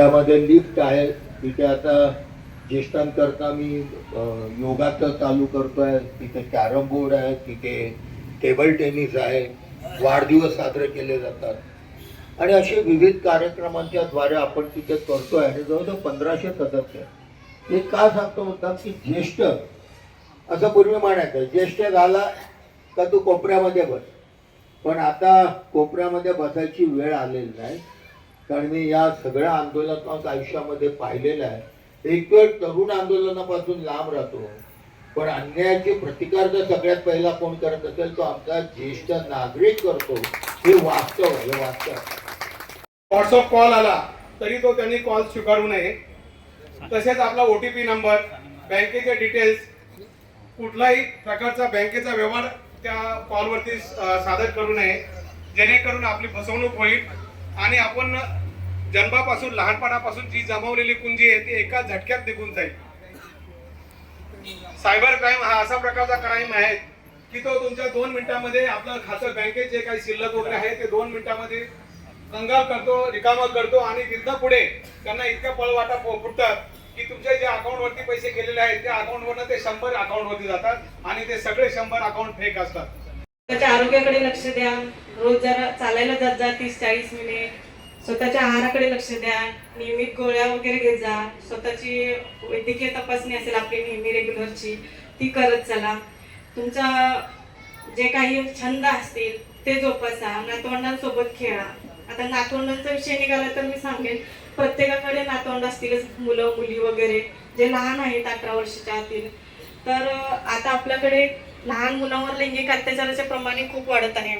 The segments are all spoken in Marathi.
त्यामध्ये लिफ्ट आहे, तिथे आता ज्येष्ठांकरता मी योगाचं चालू करतोय, तिथे कॅरम बोर्ड आहे, तिथे टेबल टेनिस आहे, वाढदिवस साजरे केले जातात आणि असे विविध कार्यक्रमांच्या द्वारे आपण तिथे करतोय आणि जवळजवळ 1500 सदस्य आहे. हे का सांगतो म्हणतात की ज्येष्ठ असं पूर्वी म्हणायचं, ज्येष्ठ झाला का तू कोपऱ्यामध्ये बस, पण आता कोपऱ्यामध्ये बसायची वेळ आलेली नाही. कारण मी या सगळ्या आंदोलनात्मक आयुष्यामध्ये पाहिलेलं आहे. एक वेळ तरुण आंदोलनापासून लांब राहतो, पण अन्यायाचे प्रतिकार जर सगळ्यात पहिला कोण करत असेल तो आमचा ज्येष्ठ नागरिक करतो. हे वास्तव आहे, हे वास्तव. व्हॉट्सअप कॉल आला तरी तो त्यांनी कॉल स्वीकारू नये. तसेच आपला OTP नंबर, बँकेचे डिटेल्स, कुठलाही प्रकारचा बँकेचा व्यवहार त्या कॉलवरती सादर करू नये, जेणेकरून आपली फसवणूक होईल आणि आपण जन्मापासून लहानपणापासून जी जमवलेली कुंजी आहे ती एका झटक्यात निघून जाईल. सायबर क्राईम हा असा प्रकारचा क्राईम आहे की तो तुमच्या 2 मिनिटांमध्ये आपलं खातं, बँकेत जे काही शिल्लक वगैरे आहे ते 2 मिनिटांमध्ये कंगाल करतो, रिकामा करतो आणि तिथं पुढे त्यांना इतक्या पळवाटा फुटतात की तुमच्या जे अकाउंटवरती पैसे गेलेले आहेत त्या अकाउंटवरनं ते 100 अकाउंटवरती जातात आणि ते सगळे 100 अकाउंट फेक असतात. स्वतःच्या आरोग्याकडे लक्ष द्या. रोज जरा चालायला जात जा 30-40 मिनिट. स्वतःच्या आहाराकडे लक्ष द्या. नियमित गोळ्या वगैरे घेत जा. स्वतःची वैद्यकीय तपासणी असेल आपली नेहमी रेग्युलरची, ती करत चला. तुमचा जे काही छंद असतील ते जोपासा. नातवंडांसोबत खेळा. आता नातवंडांचा विषय निघाला तर मी सांगेन, प्रत्येकाकडे नातवंड असतीलच, मुलं मुली वगैरे जे लहान आहेत 18 वर्षाच्या आतील. तर आता आपल्याकडे लहान मुलांवर लैंगिक अत्याचाराचे प्रमाण खूप वाढत आहे.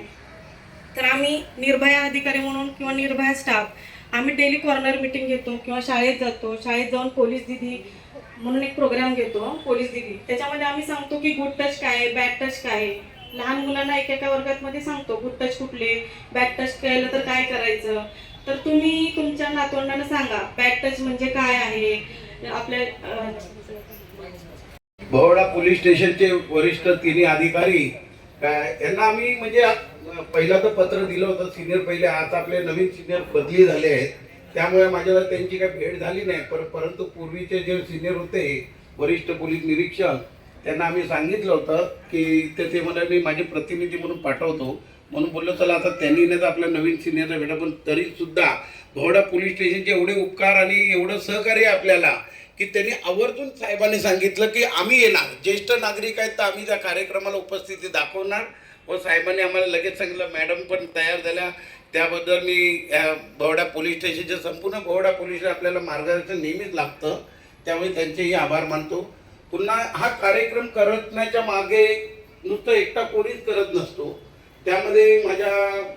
तर आम्ही निर्भया अधिकारी म्हणून किंवा निर्भया स्टाफ आम्ही डेली कॉर्नर मीटिंग घेतो किंवा शाळेत जातो. शाळेत जाऊन पोलीस दिदी म्हणून एक प्रोग्राम घेतो, पोलीस दिदी. त्याच्यामध्ये आम्ही सांगतो की गुड टच काय आहे, बॅड टच काय आहे. लहान मुलांना एकेका वर्गामध्ये सांगतो गुड टच कुठले, बॅड टच केलं तर काय करायचं. तर तुम्ही तुमच्या नातवंडांना सांगा बॅड टच म्हणजे काय आहे. आपल्या बहोडा पोलीस स्टेशनचे वरिष्ठ तिन्ही अधिकारी यांना आम्ही म्हणजे पहिला तर पत्र दिलं होतं सिनियर पहिले. आता आपले नवीन सिनियर बदली झाले आहेत, त्यामुळे माझ्याला त्यांची काही भेट झाली नाही. परंतु पूर्वीचे जे सिनियर होते वरिष्ठ पोलीस निरीक्षक, त्यांना आम्ही सांगितलं होतं की ते मला मी माझे प्रतिनिधी म्हणून पाठवतो म्हणून बोललो. चला आता त्यांनी नाही तर आपल्या नवीन सिनियरला भेटा. पण तरीसुद्धा बहोडा पोलीस स्टेशनचे एवढे उपकार आणि एवढं सहकार्य आपल्याला की त्यांनी आवर्जून साहेबांनी सांगितलं की आम्ही येणार, ज्येष्ठ नागरिक आहेत तर आम्ही त्या कार्यक्रमाला उपस्थिती दाखवणार. व साहेबांनी आम्हाला लगेच सांगितलं. मॅडम पण तयार झाल्या. त्याबद्दल मी बहोडा पोलीस स्टेशनचे संपूर्ण बहोडा पोलीस आपल्याला मार्गदर्शन नेहमीच लागतं, त्यामुळे त्यांचेही आभार मानतो. पुन्हा हा कार्यक्रम करण्याच्या मागे नुसतं एकटा कोणीच करत नसतो. त्यामध्ये माझ्या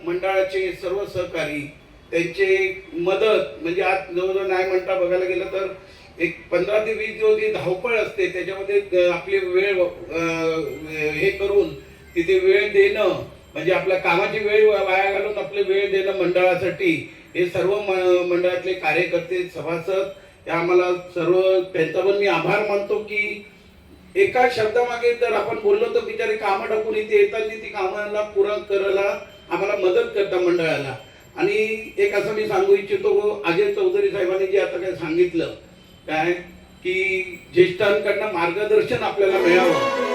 मंडळाचे सर्व सहकारी, त्यांचे मदत म्हणजे आज जवळजवळ नाही म्हणता बघायला गेलं तर एक 15 ते 20 दिवस जी धावपळ असते त्याच्यामध्ये आपली वेळ हे करून तिथे वेळ देणं म्हणजे आपल्या कामाची वेळ वाया घालून आपले वेळ देणं मंडळासाठी, हे सर्व मंडळातले कार्यकर्ते सभासद ते आम्हाला सर्व त्यांचा पण मी आभार मानतो की एका शब्दामागे जर आपण बोललो तर बिचारे कामं टाकून इथे येताना ती कामाला पुरा करायला आम्हाला मदत करता मंडळाला. आणि एक असं मी सांगू इच्छितो, अजय चौधरी साहेबांनी जे आता काय सांगितलं काय की ज्येष्ठांकडनं मार्गदर्शन आपल्याला मिळावं.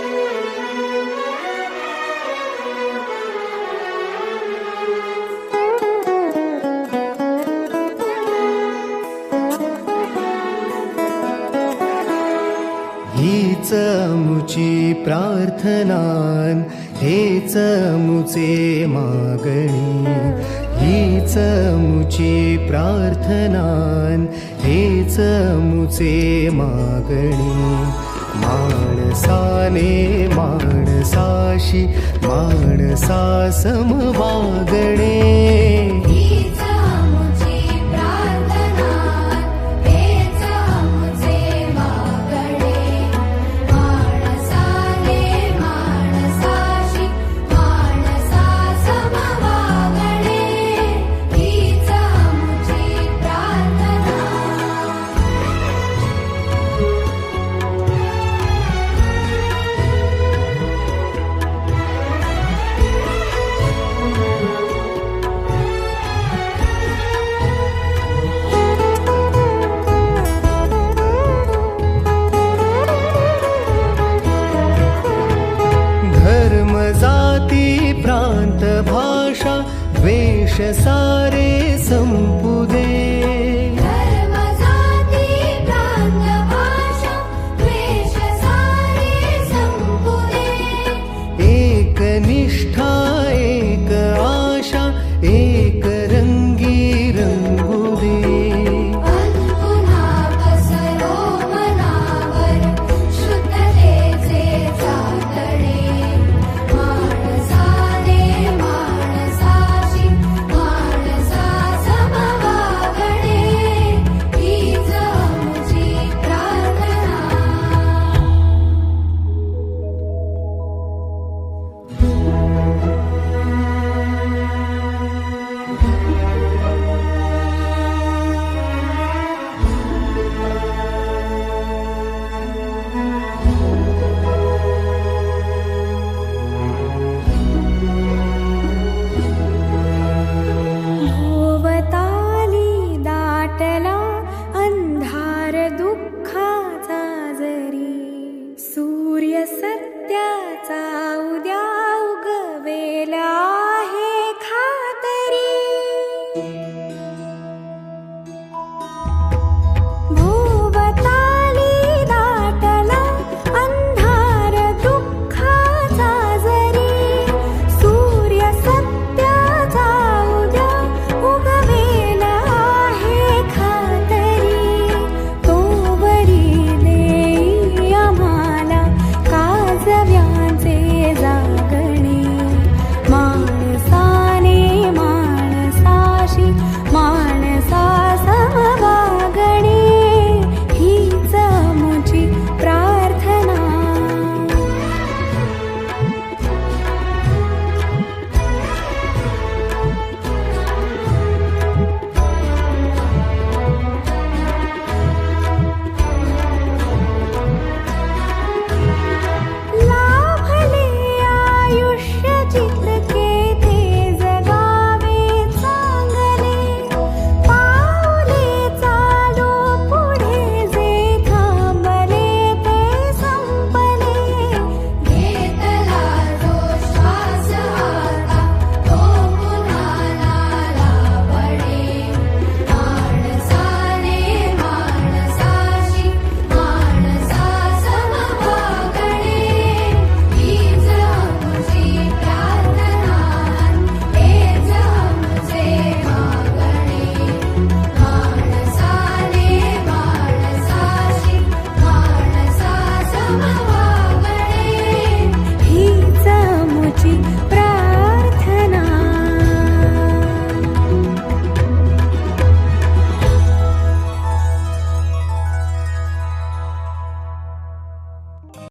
हीच मुची प्रार्थनान, हेच मुचे मागणी. हीच मुची प्रार्थनान, हेच मुचे मागणी. माणसाने माणसाशी माणसा सम वागणे. सारे संपू दे. धर्म जाती प्रांत भाषा द्वेष सारे संपू दे. एक निष्ठा एक आशा एक रंगी रंगू दे. पुन्हा पसरो मनावर शुद्धतेचे चातडे. माणसाने माणसाशी माणसा समवागणे हीच आमची प्रार्थना. भोवताली दाटला अंधार दुःखाचा जरी. सूर्य सत्याचा